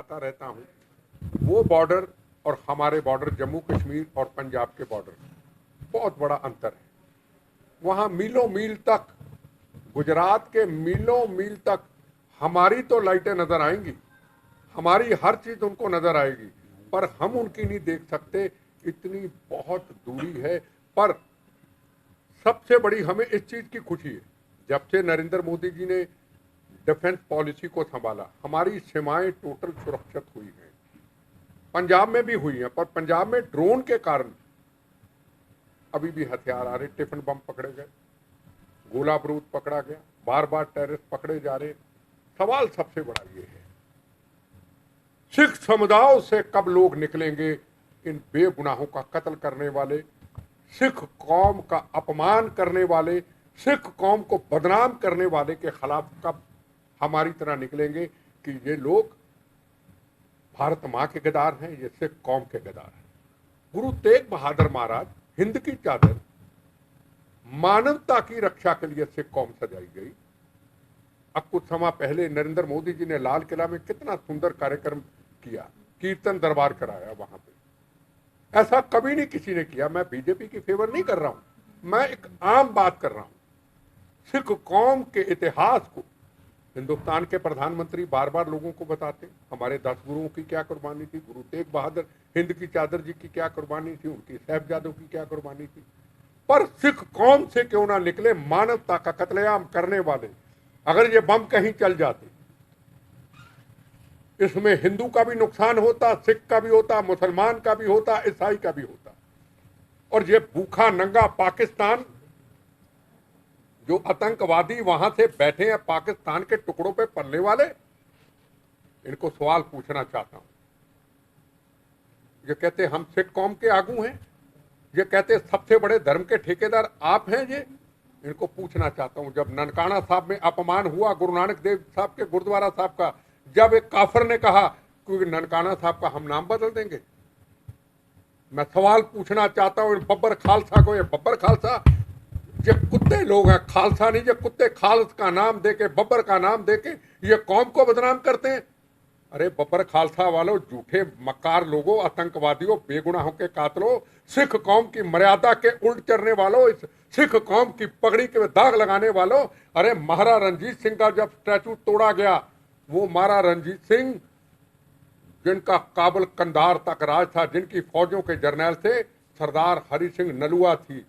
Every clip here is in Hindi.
आता रहता हूं, वो बॉर्डर और हमारे बॉर्डर जम्मू कश्मीर और पंजाब के बॉर्डर बहुत बड़ा अंतर है। वहां मीलों मील तक, गुजरात के मीलों मील तक हमारी तो लाइटें नजर आएंगी, हमारी हर चीज उनको नजर आएगी, पर हम उनकी नहीं देख सकते, इतनी बहुत दूरी है। पर सबसे बड़ी हमें इस चीज की खुशी है, जब से नरेंद्र मोदी जी ने डिफेंस पॉलिसी को संभाला, हमारी सीमाएं टोटल सुरक्षित हुई हैं। पंजाब में भी हुई हैं, पर पंजाब में ड्रोन के कारण अभी भी हथियार आ रहे, टिफिन बम पकड़े गए, गोला बारूद पकड़ा गया, बार बार टेररिस्ट पकड़े जा रहे। सवाल सबसे बड़ा ये है, सिख समुदाय से कब लोग निकलेंगे इन बेगुनाहों का कत्ल करने वाले, सिख कौम का अपमान करने वाले, सिख कौम को बदनाम करने वाले के खिलाफ कब हमारी तरह निकलेंगे कि ये लोग भारत मां के गद्दार हैं, ये सिख कौम के गद्दार हैं। गुरु तेग बहादुर महाराज, हिंद की चादर, मानवता की रक्षा के लिए सिख कौम सजाई गई। अब कुछ समय पहले नरेंद्र मोदी जी ने लाल किला में कितना सुंदर कार्यक्रम किया, कीर्तन दरबार कराया वहां पे। ऐसा कभी नहीं किसी ने किया। मैं बीजेपी की फेवर नहीं कर रहा हूं, मैं एक आम बात कर रहा हूं। सिख कौम के इतिहास को हिंदुस्तान के प्रधानमंत्री बार बार लोगों को बताते, हमारे 10 गुरुओं की क्या कुर्बानी थी, गुरु तेग बहादुर हिंद की चादर जी की क्या कुर्बानी थी, उनकी साहिबजादों की क्या कुर्बानी थी। पर सिख कौम से क्यों ना निकले मानवता का कत्लेआम करने वाले। अगर ये बम कहीं चल जाते, इसमें हिंदू का भी नुकसान होता, सिख का भी होता, मुसलमान का भी होता, ईसाई का भी होता। और ये भूखा नंगा पाकिस्तान, जो आतंकवादी वहां से बैठे हैं पाकिस्तान के टुकड़ों पे पलने वाले, इनको सवाल पूछना चाहता हूं। ये कहते हम सिख कौम के आगू हैं, ये कहते सबसे बड़े धर्म के ठेकेदार आप हैं। ये इनको पूछना चाहता हूं, जब ननकाना साहब में अपमान हुआ गुरु नानक देव साहब के गुरुद्वारा साहब का, जब एक काफिर ने कहा क्योंकि ननकाना साहब का हम नाम बदल देंगे, मैं सवाल पूछना चाहता हूं बब्बर खालसा को, ये बब्बर खालसा, ये कुत्ते लोग हैं, खालसा नहीं, ये कुत्ते खालस का नाम देके, बब्बर का नाम देके ये कौम को बदनाम करते हैं। अरे बब्बर खालसा वालों, झूठे मक्कार लोगों, आतंकवादियों, बेगुनाहों के कातलों, सिख कौम की मर्यादा के उल्ट चढ़ने वालों, इस सिख कौम की पगड़ी के दाग लगाने वालों। अरे महाराजा रणजीत सिंह का जब स्टैचू तोड़ा गया, वो महाराजा रणजीत सिंह जिनका काबुल कंधार तक राज था, जिनकी फौजों के जर्नैल थे सरदार हरि सिंह नलुआ थी,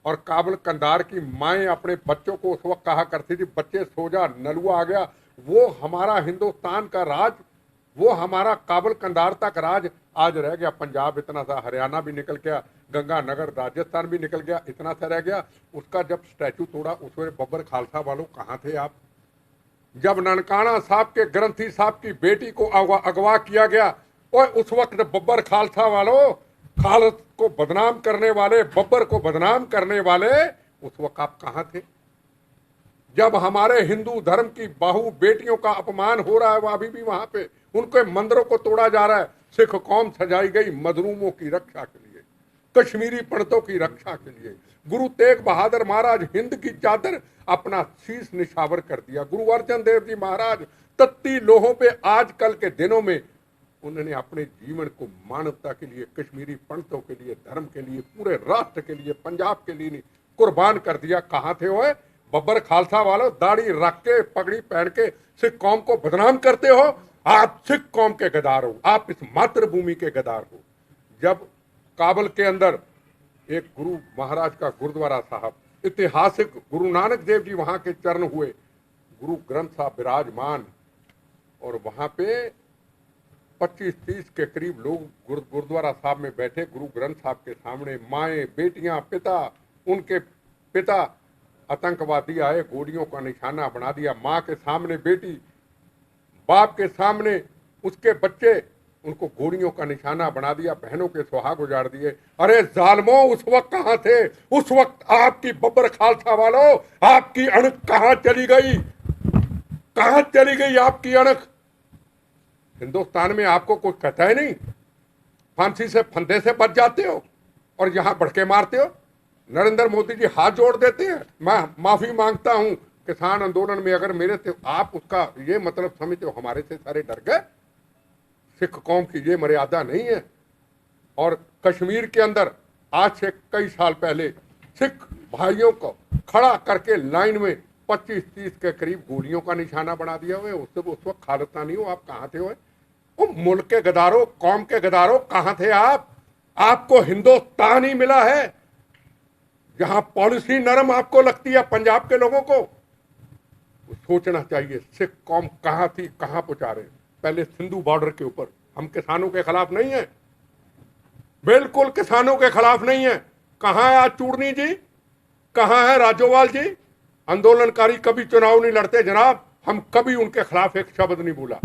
और काबुल कंधार की माएँ अपने बच्चों को उस वक्त कहा करती थी, बच्चे सो जा, नलुआ आ गया। वो हमारा हिंदुस्तान का राज, वो हमारा काबुल कंधार तक राज आज रह गया। पंजाब इतना सा, हरियाणा भी निकल गया, गंगानगर राजस्थान भी निकल गया, इतना सा रह गया। उसका जब स्टैचू तोड़ा, उसमें बब्बर खालसा वालों कहाँ थे आप? जब ननकाना साहब के ग्रंथी साहब की बेटी को अगवा किया गया, और उस वक्त बब्बर खालसा वालों, खालस को बदनाम करने वाले, बब्बर को बदनाम करने वाले, उस वक्त आप कहां थे? जब हमारे हिंदू धर्म की बहू बेटियों का अपमान हो रहा है, वह अभी भी वहां पे, उनके मंदिरों को तोड़ा जा रहा है। सिख कौम सजाई गई मजलूमों की रक्षा के लिए, कश्मीरी पंडितों की रक्षा के लिए। गुरु तेग बहादुर महाराज हिंद की चादर अपना शीश निछावर कर दिया। गुरु अर्जन देव जी महाराज तत्ती लोहों पे आजकल के दिनों में उन्होंने अपने जीवन को मानवता के लिए, कश्मीरी पंडितों के लिए, धर्म के लिए, पूरे राष्ट्र के लिए, पंजाब के लिए कुर्बान कर दिया। कहां थे वो बब्बर खालसा वालों? दाढ़ी रख के, पगड़ी पहन के सिख कौम को बदनाम करते हो। आप सिख कौम के गद्दार हो, आप इस मातृभूमि के गद्दार हो। जब काबुल के अंदर एक गुरु महाराज का गुरुद्वारा साहब, ऐतिहासिक गुरु नानक देव जी वहां के चरण हुए, गुरु ग्रंथ साहब विराजमान, और वहां पे 25-30 के करीब लोग गुरुद्वारा साहब में बैठे, गुरु ग्रंथ साहब के सामने माएँ, बेटियां, पिता, उनके पिता आतंकवादी आए, गोलियों का निशाना बना दिया। माँ के सामने बेटी, बाप के सामने उसके बच्चे, उनको गोलियों का निशाना बना दिया, बहनों के सुहाग उजाड़ दिए। अरे जालमों, उस वक्त कहां थे? उस वक्त आपकी बब्बर खालसा वालों, आपकी अणख कहां चली गई? कहां चली गई आपकी अणख? हिंदुस्तान में आपको कुछ कहता है नहीं, फांसी से, फंदे से बच जाते हो और यहां बढ़के मारते हो। नरेंद्र मोदी जी हाथ जोड़ देते हैं, मैं माफी मांगता हूं, किसान आंदोलन में अगर मेरे से आप उसका ये मतलब समझते हो हमारे से सारे डर गए। सिख कौम की ये मर्यादा नहीं है। और कश्मीर के अंदर आज से कई साल पहले सिख भाइयों को खड़ा करके लाइन में 25-30 के करीब गोलियों का निशाना बना दिया हुआ। उस वक्त खालिस्तानी हो आप कहाँ थे हुए? वो मुल्क के गदारों, कौम के गदारों, कहाँ थे आप? आपको हिंदुस्तान ही मिला है जहां पॉलिसी नरम आपको लगती है पंजाब के लोगों को। सोचना चाहिए सिख कौम कहां थी, कहां पहुंचा रहे। पहले सिंधु बॉर्डर के ऊपर हम किसानों के खिलाफ नहीं है, बिल्कुल किसानों के खिलाफ नहीं है। कहां है आज चूड़नी जी, कहां है राजोवाल जी? आंदोलनकारी कभी चुनाव नहीं लड़ते जनाब, हम कभी उनके खिलाफ एक शब्द नहीं बोला।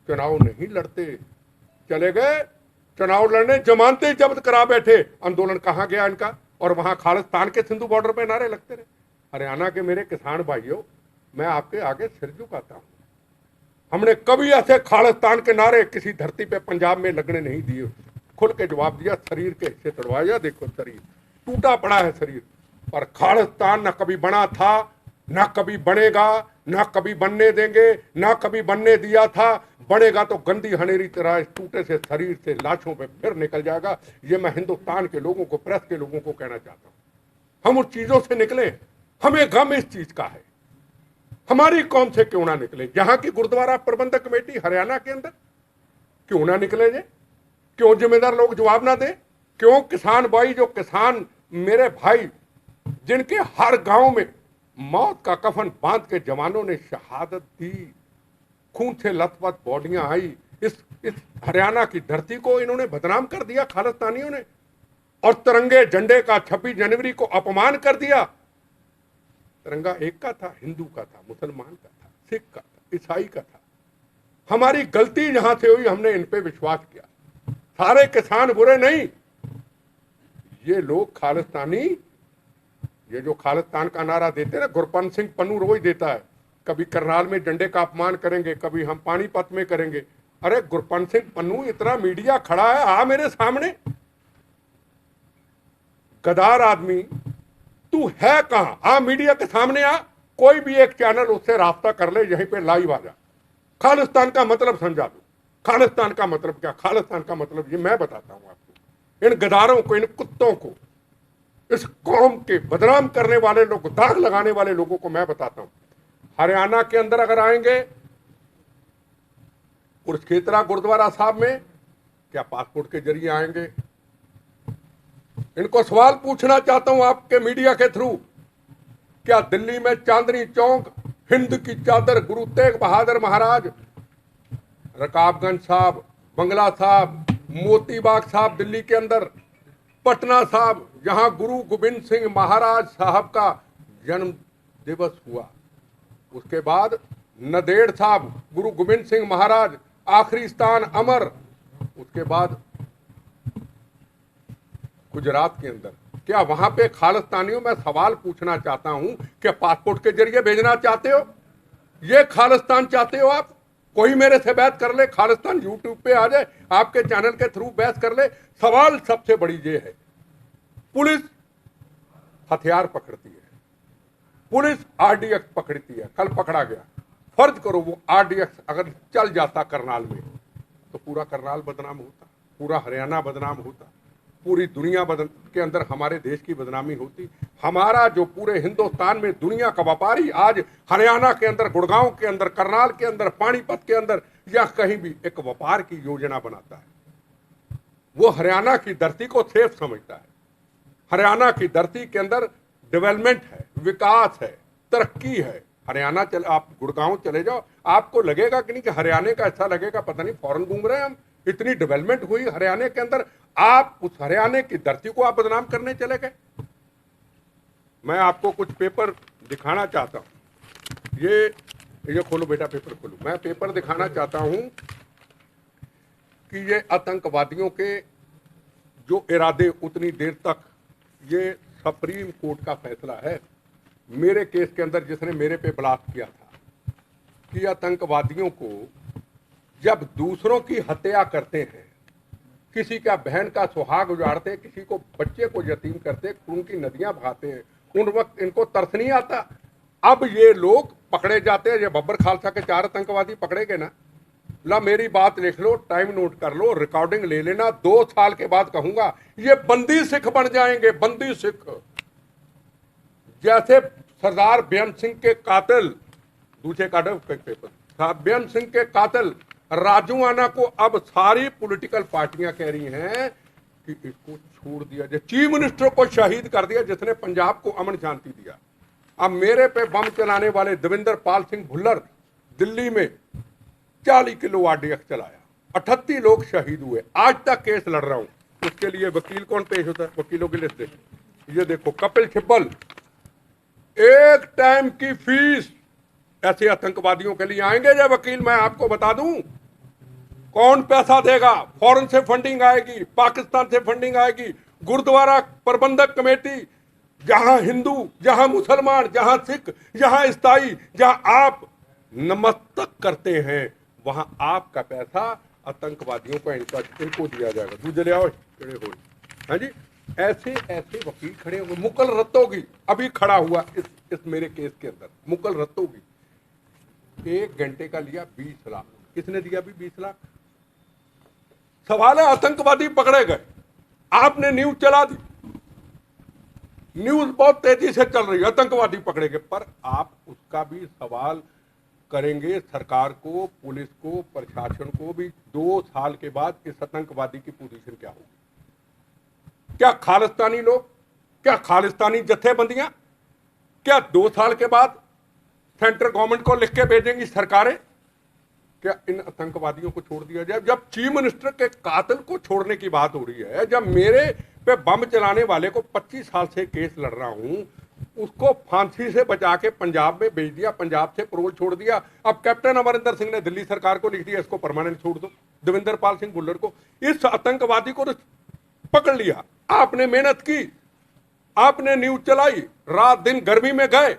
चुनाव नहीं लड़ते, चले गए चुनाव लड़ने, जमानतें जब्त करा बैठे। आंदोलन कहां गया इनका? और वहां खालिस्तान के सिंधु बॉर्डर पे नारे लगते रहे। हरियाणा के मेरे किसान भाइयों, मैं आपके आगे सिर झुकाता हूं। हमने कभी ऐसे खालिस्तान के नारे किसी धरती पे पंजाब में लगने नहीं दिए। खुल के जवाब दिया, शरीर के हिस्से तोड़वाया, देखो शरीर टूटा पड़ा है शरीर। और खालिस्तान न कभी बना था, न कभी बनेगा, न कभी बनने देंगे, न कभी बनने दिया था। बनेगा तो गंदी हनेरी तरह इस टूटे से शरीर से लाशों पे फिर निकल जाएगा। ये मैं हिंदुस्तान के लोगों को, प्रेस के लोगों को कहना चाहता हूं। हम उस चीजों से निकले, हमें गम इस चीज का है। हमारी कौम से क्यों ना निकले? जहां की गुरुद्वारा प्रबंधक कमेटी हरियाणा के अंदर क्यों ना निकले जे? क्यों जिम्मेदार लोग जवाब ना दें? क्यों किसान भाई, जो किसान मेरे भाई, जिनके हर गांव में मौत का कफन बांध के जवानों ने शहादत दी, खून से लथपथ बॉडियां आई, इस हरियाणा की धरती को इन्होंने बदनाम कर दिया खालिस्तानियों ने। और तिरंगे झंडे का 26 जनवरी को अपमान कर दिया। तिरंगा एक का था, हिंदू का था, मुसलमान का था, सिख का था, ईसाई का था। हमारी गलती जहां से हुई, हमने इन पे विश्वास किया। सारे किसान बुरे नहीं, ये लोग खालिस्तानी, ये जो खालिस्तान का नारा देते हैं ना, गुरपंत सिंह पन्नू रोज देता है, कभी करनाल में डंडे का अपमान करेंगे, कभी हम पानीपत में करेंगे। अरे गुरपंत सिंह पन्नू, इतना मीडिया खड़ा है, आ मेरे सामने, गदार आदमी तू है कहां? आ मीडिया के सामने आ, कोई भी एक चैनल उससे रास्ता कर ले, यहीं पे लाइव आ जा, खालिस्तान का मतलब समझा दो। खालिस्तान का मतलब क्या? खालिस्तान का मतलब ये मैं बताता हूं आपको। इन गदारों को, इन कुत्तों को, इस कौम के बदनाम करने वाले लोग, दाग लगाने वाले लोगों को मैं बताता हूं। हरियाणा के अंदर अगर आएंगे, कुरुक्षेत्रा गुरुद्वारा साहब में, क्या पासपोर्ट के जरिए आएंगे? इनको सवाल पूछना चाहता हूं आपके मीडिया के थ्रू, क्या दिल्ली में चांदनी चौक, हिंद की चादर, गुरु तेग बहादुर महाराज, रकाबगंज साहब, बंगला साहब, मोतीबाग साहब दिल्ली के अंदर, पटना साहब जहां गुरु गोविंद सिंह महाराज साहब का जन्म दिवस हुआ, उसके बाद नदेड़ साहब, गुरु गोविंद सिंह महाराज, आखिरी स्थान अमर, उसके बाद गुजरात के अंदर, क्या वहां पे खालिस्तानियों, मैं सवाल पूछना चाहता हूं, क्या पासपोर्ट के जरिए भेजना चाहते हो? ये खालिस्तान चाहते हो आप? कोई मेरे से बहस कर ले, खालिस्तान यूट्यूब पे आ जाए, आपके चैनल के थ्रू बहस कर ले। सवाल सबसे बड़ी ये है, पुलिस हथियार पकड़ती है, पुलिस आरडीएक्स पकड़ती है, कल पकड़ा गया, फर्ज करो वो आरडीएक्स अगर चल जाता करनाल में, तो पूरा करनाल बदनाम होता, पूरा हरियाणा बदनाम होता, पूरी दुनिया के अंदर हमारे देश की बदनामी होती। हमारा जो पूरे हिंदुस्तान में दुनिया का व्यापारी आज हरियाणा के अंदर, गुड़गांव के अंदर, करनाल के अंदर, पानीपत के अंदर या कहीं भी एक व्यापार की योजना बनाता है, वो हरियाणा की धरती को सेफ समझता है। हरियाणा की धरती के अंदर डेवलपमेंट है, विकास है, तरक्की है। हरियाणा चले, आप गुड़गांव चले जाओ, आपको लगेगा कि नहीं कि हरियाणा का ऐसा लगेगा पता नहीं फॉरेन घूम रहे हैं हम, इतनी डेवलपमेंट हुई हरियाणा के अंदर। आप उस हरियाणा की धरती को आप बदनाम करने चले गए। मैं आपको कुछ पेपर दिखाना चाहता हूं, ये खोलो बेटा, पेपर खोलो। मैं पेपर दिखाना चाहता हूं कि ये आतंकवादियों के जो इरादे, उतनी देर तक, ये सुप्रीम कोर्ट का फैसला है मेरे केस के अंदर, जिसने मेरे पे ब्लास्ट किया था कि आतंकवादियों को जब दूसरों की हत्या करते हैं, किसी का बहन का सुहाग उजाड़ते हैं, किसी को, बच्चे को यतीम करते, खून की नदियां बहाते हैं, उन वक्त इनको तरस नहीं आता। अब ये लोग पकड़े जाते हैं, ये बब्बर खालसा के 4 आतंकवादी पकड़े गए ना, ला मेरी बात लिख लो, टाइम नोट कर लो, रिकॉर्डिंग ले लेना, 2 साल के बाद कहूंगा ये बंदी सिख बन जाएंगे, बंदी सिख। जैसे सरदार बेअंत सिंह के कातिल, दूसरे का पेपर, बेअंत सिंह के कातिल राजू आना को अब सारी पॉलिटिकल पार्टियां कह रही हैं कि इसको छोड़ दिया जाए। चीफ मिनिस्टर को शहीद कर दिया जिसने पंजाब को अमन शांति दिया। अब मेरे पे बम चलाने वाले देवेंद्र पाल सिंह भुल्लर दिल्ली में 40 किलो आरडीएक्स चलाया, 38 लोग शहीद हुए। आज तक केस लड़ रहा हूं, उसके लिए वकील कौन पेश होता है? वकीलों की लिस्ट देखो, ये देखो कपिल सिब्बल, एक टाइम की फीस ऐसे आतंकवादियों के लिए आएंगे जो वकील, मैं आपको बता दूं कौन पैसा देगा। फॉरेन से फंडिंग आएगी, पाकिस्तान से फंडिंग आएगी, गुरुद्वारा प्रबंधक कमेटी, जहां हिंदू, जहां मुसलमान, जहां सिख, जहां ईसाई, जहां आप नमस्तक करते हैं, वहां आपका पैसा आतंकवादियों का इनको दिया जाएगा। दूसरे आओ खड़े हो, हाँ जी, ऐसे ऐसे वकील खड़े होंगे। मुकुल रत्तोगी अभी खड़ा हुआ इस मेरे केस के अंदर, मुकुल रत्तोगी 1 घंटे का लिया 20 लाख। किसने दिया? अभी 20 लाख। सवाल है आतंकवादी पकड़े गए, आपने न्यूज चला दी, न्यूज बहुत तेजी से चल रही है, आतंकवादी पकड़े गए, पर आप उसका भी सवाल करेंगे सरकार को, पुलिस को, प्रशासन को भी। 2 साल के बाद इस आतंकवादी की पोजीशन क्या होगी? क्या खालिस्तानी लोग, क्या खालिस्तानी जत्थेबंदियां, क्या 2 साल के बाद सेंट्रल गवर्नमेंट को लिख के भेजेंगी सरकारें क्या इन आतंकवादियों को छोड़ दिया जाए? जब चीफ मिनिस्टर के कातिल को छोड़ने की बात हो रही है, जब मेरे पे बम चलाने वाले को 25 साल से केस लड़ रहा हूं, उसको फांसी से बचा के पंजाब में भेज दिया, पंजाब से पैरोल छोड़ दिया। अब कैप्टन अमरिंदर सिंह ने दिल्ली सरकार को लिख दिया इसको परमानेंट छोड़ दो, देवेंद्र पाल सिंह भुल्लर को। इस आतंकवादी को तो पकड़ लिया, आपने मेहनत की, आपने न्यूज चलाई, रात दिन गर्मी में गए,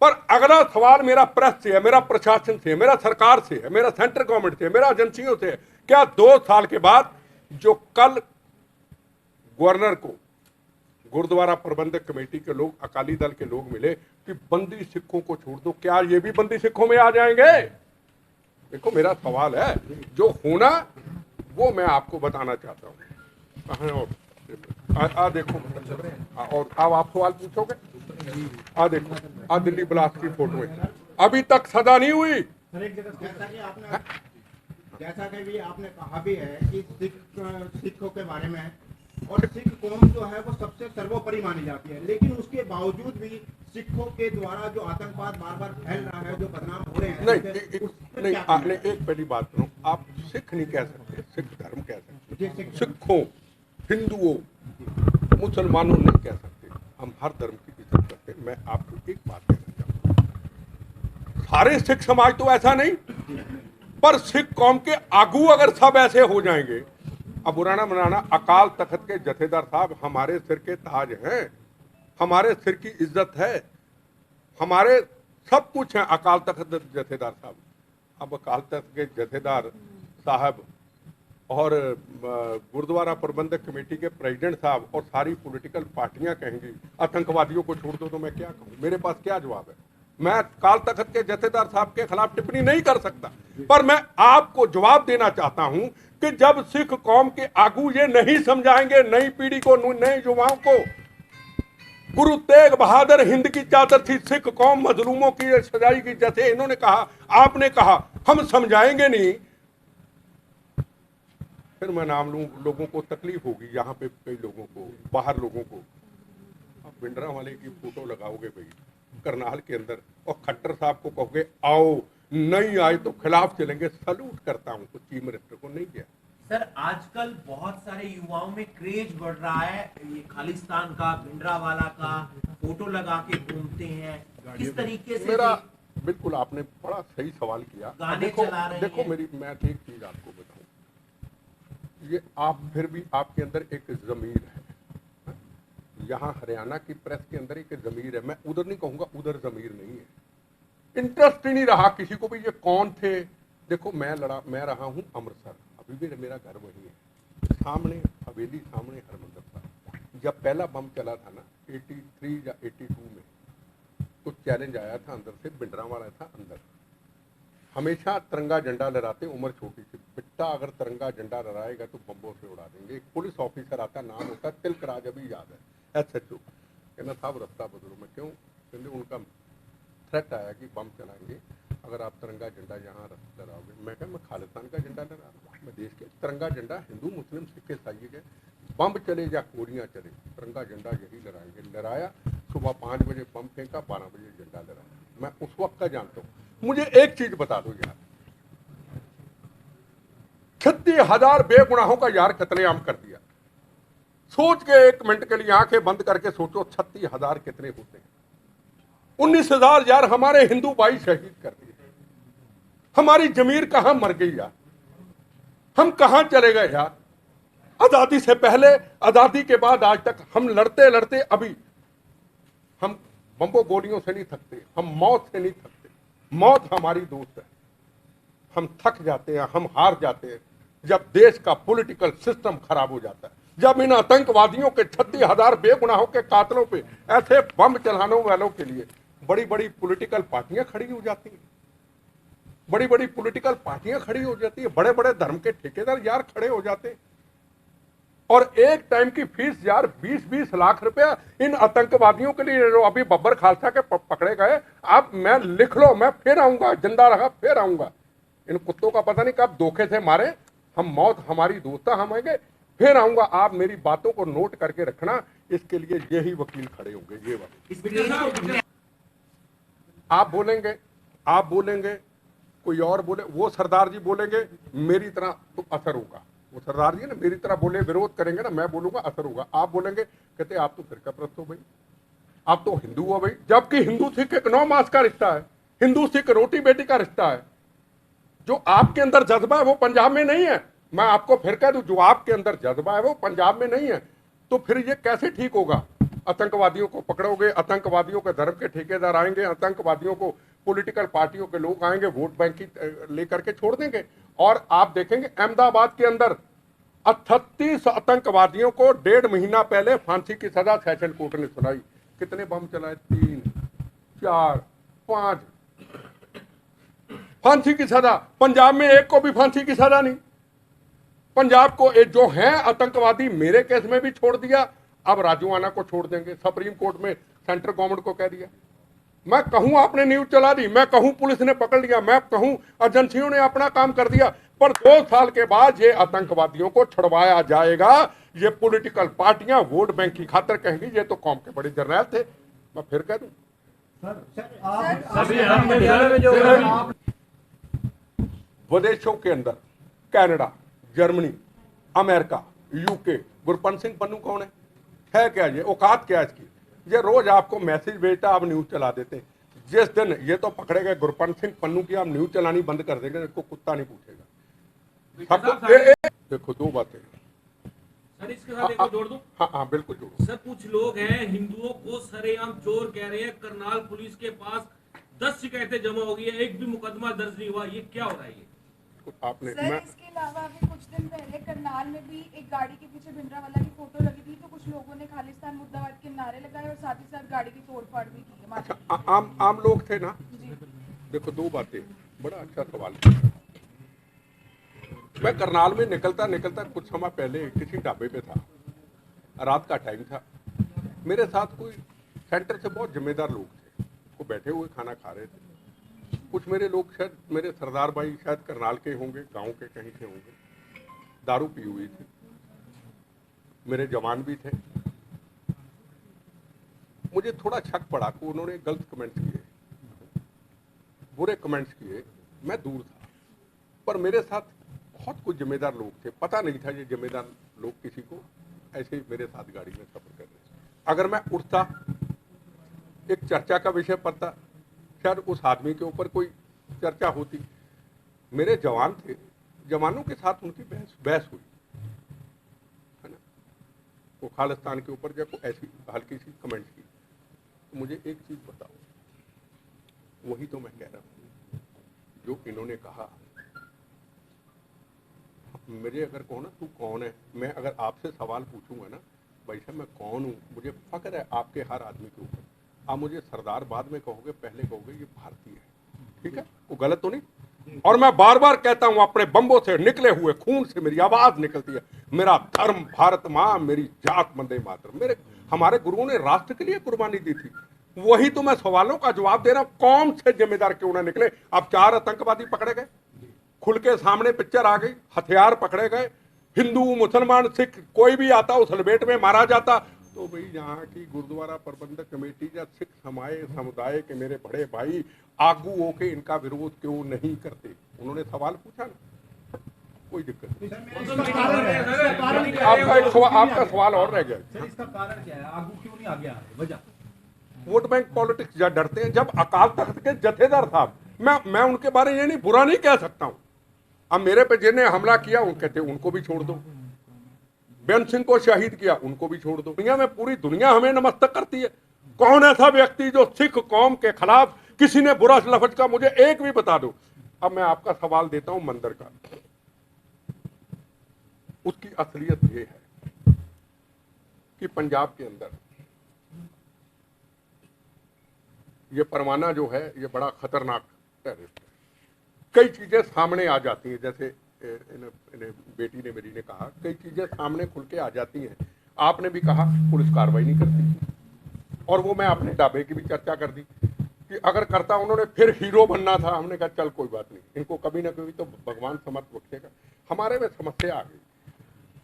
पर अगला सवाल मेरा प्रेस से है, मेरा प्रशासन से है, मेरा सरकार से है, मेरा सेंट्रल गवर्नमेंट से, मेरा एजेंसियों से है। क्या 2 साल के बाद जो कल गवर्नर को गुरुद्वारा प्रबंधक कमेटी के लोग, अकाली दल के लोग मिले कि बंदी सिखों को छोड़ दो, क्या ये भी बंदी सिखों में आ जाएंगे? देखो मेरा सवाल है, जो होना वो मैं आपको बताना चाहता हूं। और देखो, और अब आप सवाल पूछोगे, देखो दिल्ली ब्लास्ट की फोटो है, अभी तक सजा नहीं हुई। जैसा कि भी आपने कहा भी है कि सिखों के बारे में, और सिख कौम जो है वो सबसे सर्वोपरि मानी जाती है, लेकिन उसके बावजूद भी सिखों के द्वारा जो आतंकवाद बार बार फैल रहा है, जो बदनाम हो रहे हैं। नहीं, आपने एक पहली बात करो, आप सिख नहीं कह सकते, सिख धर्म कह सकते, सिखों, हिंदुओं, मुसलमानों नहीं कह सकते, हम हर धर्म की इज्जत करते हैं। मैं आपको एक बात कहना चाहता हूं, सारे सिख समाज तो ऐसा नहीं, पर सिख कौम के आगू अगर सब ऐसे हो जाएंगे, अब बुराना मनाना, अकाल तख्त के जथेदार साहब हमारे सिर के ताज हैं, हमारे सिर की इज्जत है, हमारे सब कुछ है अकाल तख्त जथेदार साहब। अब अकाल तख्त के जथेदार साहब और गुरुद्वारा प्रबंधक कमेटी के प्रेसिडेंट साहब और सारी पॉलिटिकल पार्टियां कहेंगी आतंकवादियों को छोड़ दो, तो मैं क्या कहूं? मेरे पास क्या जवाब है? मैं अकाल तख्त के जथेदार साहब के खिलाफ टिप्पणी नहीं कर सकता, पर मैं आपको जवाब देना चाहता हूं कि जब सिख कौम के आगू ये नहीं समझाएंगे, नई पीढ़ी को, नए युवाओं को, गुरु तेग बहादुर हिंद की चादर थी, सिख कौम मजलूमों की सजाई की, जैसे इन्होंने कहा, आपने कहा, हम समझाएंगे नहीं, फिर मैं नाम लूं, लोगों को तकलीफ होगी, यहाँ पे कई लोगों को, बाहर लोगों को। आप भिंडरा वाले की फोटो लगाओगे भाई करनाल के अंदर, और खट्टर साहब को कहोगे आओ, नहीं आए तो खिलाफ चलेंगे, सलूट करता हूं, तो चीफ मिनिस्टर को नहीं किया। सर आजकल बहुत सारे युवाओं में क्रेज बढ़ रहा है, ये खालिस्तान का, भिंडरा वाला का फोटो लगा के घूमते हैं, किस तरीके से? मेरा बिल्कुल, आपने बड़ा सही सवाल किया। गाने चला रहे देखो हैं। मेरी, मैं एक चीज आपको बताऊं, ये आप फिर भी आपके अंदर एक जमीर है, यहाँ हरियाणा की प्रेस के अंदर एक जमीर है, मैं उधर नहीं कहूंगा, उधर जमीर नहीं है, इंटरेस्ट ही नहीं रहा किसी को भी ये कौन थे। देखो मैं रहा हूँ अमृतसर, अभी भी मेरा घर वही है, सामने हवेली, सामने हरमंदिर साहब। जब पहला बम चला था ना 83 या 82 में, तो चैलेंज आया था अंदर से, भिंडरा वाला था अंदर, हमेशा तिरंगा झंडा लहराते, उम्र छोटी सी बेटा अगर तिरंगा झंडा लहराएगा तो बम्बों से उड़ा देंगे। एक पुलिस ऑफिसर आता, नाम होता तिलक राज, अभी याद है, SHO, कहना साहब रास्ता बदलो। मैं क्यों? कहते उनका थ्रेट आया कि बम चलाएंगे अगर आप तिरंगा झंडा यहाँ लहराओगे। मैं कहा मैं खालिस्तान का झंडा लहरा रहा हूँ, मैं देश के तिरंगा झंडा हिंदू मुस्लिम सिख ईसाई के बम चले या गोलियाँ चले, तिरंगा झंडा यही लहराएंगे। लहराया, सुबह 5 बजे बम फेंका, 12 बजे झंडा लहराया। मैं उस वक्त का जानता हूँ। मुझे एक चीज बता दो यार, 36,000 बेगुनाहों का यार कत्लेआम कर दिया। सोच के 1 मिनट के लिए आंखें बंद करके सोचो 36,000 कितने होते हैं। 19,000 यार हमारे हिंदू भाई शहीद कर दिए। हमारी जमीर कहां मर गई यार, हम कहां चले गए यार। आजादी से पहले, आजादी के बाद आज तक हम लड़ते लड़ते अभी हम बम्बों गोलियों से नहीं थकते, हम मौत से नहीं थकते। मौत हमारी दोस्त है। हम थक जाते हैं, हम हार जाते हैं जब देश का पॉलिटिकल सिस्टम खराब हो जाता है, जब इन आतंकवादियों के 36,000 बेगुनाहों के कातलों पे ऐसे बम चलाने वालों के लिए बड़ी बड़ी पॉलिटिकल पार्टियां खड़ी हो जाती हैं, बड़ी बड़ी पॉलिटिकल पार्टियां खड़ी हो जाती है, बड़े बड़े धर्म के ठेकेदार यार खड़े हो जाते हैं। और एक टाइम की फीस यार 20-20 लाख रुपया इन आतंकवादियों के लिए जो अभी बब्बर खालसा के पकड़े गए। अब मैं लिख लो, मैं फिर आऊंगा, जिंदा रहा फिर आऊंगा। इन कुत्तों का पता नहीं कब धोखे से मारे, हम मौत हमारी दोस्त हम आएंगे, फिर आऊंगा। आप मेरी बातों को नोट करके रखना, इसके लिए यही वकील खड़े होंगे। ये वाले आप बोलेंगे कोई और बोले, वो सरदार जी बोलेंगे मेरी तरह तो असर होगा। वो सरदार जी ना मेरी तरह बोले, विरोध करेंगे ना, मैं बोलूंगा असर होगा। आप बोलेंगे कहते आप तो फिरका प्रस्त हो भाई, आप तो हिंदू हो भाई, जबकि हिंदू सिख एक 9 मास का रिश्ता है, हिंदू सिख रोटी बेटी का रिश्ता है। जो आपके अंदर जज्बा है वो पंजाब में नहीं है। मैं आपको फिर कह दूं, जो आपके अंदर जज्बा है वो पंजाब में नहीं है। तो फिर ये कैसे ठीक होगा? आतंकवादियों को पकड़ोगे, आतंकवादियों के धर्म के ठेकेदार आएंगे, आतंकवादियों को पॉलिटिकल पार्टियों के लोग आएंगे, वोट बैंक की लेकर के छोड़ देंगे। और आप देखेंगे अहमदाबाद के अंदर 38 आतंकवादियों को 1.5 महीना पहले फांसी की सजा सेशन कोर्ट ने सुनाई। कितने बम चलाए? 3, 4, 5 फांसी की सजा। पंजाब में एक को भी फांसी की सजा नहीं। पंजाब को जो है आतंकवादी मेरे केस में भी छोड़ दिया, अब राजूआना को छोड़ देंगे। सुप्रीम कोर्ट में सेंट्रल गवर्नमेंट को कह दिया। मैं कहूं आपने न्यूज चला दी, मैं कहूं पुलिस ने पकड़ लिया, मैं कहूं एजेंसियों ने अपना काम कर दिया, पर 2 साल के बाद ये आतंकवादियों को छुड़वाया जाएगा। ये पॉलिटिकल पार्टियां वोट बैंक की खातिर कहेंगी ये तो कौम के बड़े जर्नैल थे। मैं फिर कह दूं विदेशों के अंदर Canada, Germany, America, UK, Gurpatwant Singh Pannun कौन है क्या? ये औकात क्या है इसकी? ये रोज आपको मैसेज भेजता, आप न्यूज चला देते। जिस दिन ये तो पकड़े गए गुरपंत सिंह पन्नू की, आप न्यूज चलानी बंद कर देंगे, इसको कुत्ता नहीं पूछेगा। देखो 2 बातें सर, इसके साथ एक और जोड़ दूं? हाँ बिल्कुल जोड़ो। सर, कुछ लोग हैं हिंदुओं को सरेआम चोर कह रहे हैं। करनाल पुलिस के पास 10 शिकायतें जमा हो गई है, एक भी मुकदमा दर्ज नहीं हुआ। ये क्या हो रहा है? ये आपने सर, इसके अलावा अभी कुछ दिन पहले करनाल में भी एक गाड़ी के पीछे भिंडरावाला की फोटो लगी थी, तो कुछ लोगों ने खालिस्तान मुर्दाबाद के नारे लगाए और साथ ही साथ गाड़ी की तोड़फाड़ भी की है। अच्छा, आम लोग थे ना। जी। देखो 2 बातें, बड़ा अच्छा सवाल किया। मैं करनाल में निकलता कुछ समय पहले किसी ढाबे पे था, रात का टाइम था। मेरे साथ कोई सेंटर से बहुत जिम्मेदार लोग थे, वो बैठे हुए खाना खा रहे थे। कुछ मेरे लोग शायद मेरे सरदार भाई शायद करनाल के होंगे, गांव के कहीं के होंगे, दारू पी हुई थी। मेरे जवान भी थे। मुझे थोड़ा शक पड़ा कि उन्होंने गलत कमेंट्स किए, बुरे कमेंट्स किए। मैं दूर था, पर मेरे साथ बहुत कुछ जिम्मेदार लोग थे। पता नहीं था ये जिम्मेदार लोग किसी को ऐसे ही मेरे साथ गाड़ी में सफर कर रहे थे। अगर मैं उठता, एक चर्चा का विषय पड़ता, शायद उस आदमी के ऊपर कोई चर्चा होती। मेरे जवान थे, जवानों के साथ उनकी बहस हुई है ना, वो खालिस्तान के ऊपर जब ऐसी हल्की सी कमेंट की। तो मुझे एक चीज बताओ, वही तो मैं कह रहा हूँ जो इन्होंने कहा। मेरे अगर कहो ना तू कौन है, मैं अगर आपसे सवाल पूछूंगा ना भाई साहब मैं कौन हूँ, मुझे फक्र है आपके हर आदमी के ऊपर। आप मुझे सरदार बाद में कहोगे, पहले कहोगे ये भारतीय है, ठीक है, वो गलत तो नहीं। और मैं बार बार कहता हूं, अपने बम्बों से निकले हुए खून से मेरी आवाज निकलती है, मेरा धर्म भारत मां, मेरी जात वंदे मातरम। मेरे हमारे गुरुओं ने राष्ट्र के लिए कुर्बानी दी थी, वही तो मैं सवालों का जवाब दे रहा हूं। कौन से जिम्मेदार क्यों ना निकले? अब 4 आतंकवादी पकड़े गए, खुल के सामने पिक्चर आ गई, हथियार पकड़े गए, हिंदू मुसलमान सिख कोई भी आता उस लपेट में मारा जाता। तो भाई यहाँ की गुरुद्वारा प्रबंधक कमेटी या सिख समुदाय के मेरे बड़े भाई आगू होके इनका विरोध क्यों नहीं करते? उन्होंने सवाल पूछा ना, कोई दिक्कत नहीं। आपका सवाल और रह गया। सर इसका कारण क्या है, आगू क्यों नहीं आगे आ रहे, वजह? वोट बैंक पॉलिटिक्स या डरते हैं। जब अकाल तख्त के जथेदार साहब, मैं उनके बारे में ये नहीं बुरा नहीं कह सकता हूं। अब मेरे पे जिन्हें हमला किया उन कहते उनको भी छोड़ दो, बेन सिंह को शहीद किया उनको भी छोड़ दो। दुनिया में पूरी दुनिया हमें नमस्तक करती है। कौन ऐसा व्यक्ति जो सिख कौम के खिलाफ किसी ने बुरा लफ्ज का, मुझे एक भी बता दो। अब मैं आपका सवाल देता हूं मंदिर का। उसकी असलियत यह है कि पंजाब के अंदर ये परवाना जो है ये बड़ा खतरनाक टेररिस्ट है। कई चीजें सामने आ जाती हैं, जैसे बेटी ने मेरी ने कहा, कई चीजें सामने खुल के आ जाती हैं। आपने भी कहा पुलिस कार्रवाई नहीं करती, और वो मैं अपने ढाबे की भी चर्चा कर दी कि अगर करता उन्होंने फिर हीरो बनना था। हमने कहा चल कोई बात नहीं, इनको कभी ना कभी तो भगवान समर्थ बख्शेगा। हमारे में समस्या आ गई,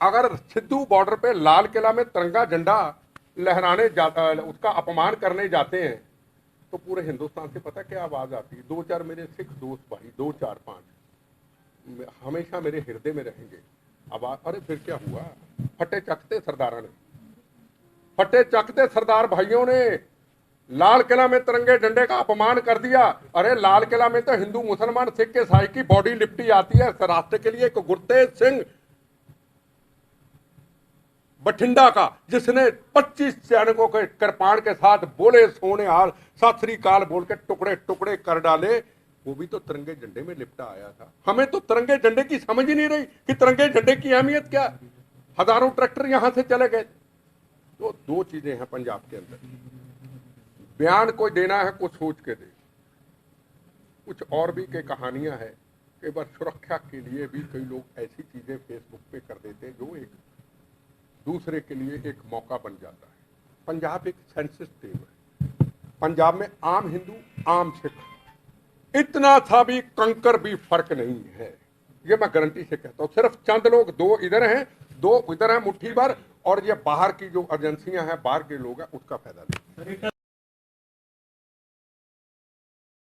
अगर सिद्धू बॉर्डर पे लाल किला में तिरंगा झंडा लहराने जाता, उसका अपमान करने जाते हैं, तो पूरे हिंदुस्तान से पता क्या आवाज आती है? 2-4 मेरे सिख दोस्त भाई, 2-4-5 हमेशा मेरे हृदय में रहेंगे। आवाज, अरे फिर क्या हुआ? फटे चकते सरदारा ने, फटे चकते सरदार भाइयों ने लाल किला में तिरंगे झंडे का अपमान कर दिया। अरे लाल किला में तो हिंदू मुसलमान सिख के साई की बॉडी लिपटी आती है राष्ट्र के लिए। एक गुरतेज सिंह बठिंडा का, जिसने 25 सैनिकों के कृपाण के साथ बोले सोने हाल सत श्री अकाल बोल के टुकड़े टुकड़े कर डाले, वो भी तो तिरंगे झंडे में लिपटा आया था। हमें तो तिरंगे झंडे की समझ ही नहीं रही कि तिरंगे झंडे की अहमियत क्या। हजारों ट्रैक्टर यहां से चले गए। तो 2 चीजें हैं पंजाब के अंदर, बयान कोई देना है कुछ सोच के दे, कुछ और भी के कहानियां हैं। कई बार सुरक्षा के लिए भी कई लोग ऐसी चीजें फेसबुक पे कर देते हैं जो एक दूसरे के लिए एक मौका बन जाता है। पंजाब एक सेंसिटिव है। पंजाब में आम हिंदू आम सिख इतना सा भी कंकर भी फर्क नहीं है, ये मैं गारंटी से कहता हूं। सिर्फ चंद लोग, 2 इधर हैं 2 इधर हैं मुट्ठी भर, और ये बाहर की जो एजेंसियां हैं बाहर के लोग हैं उसका फायदा लेते हैं।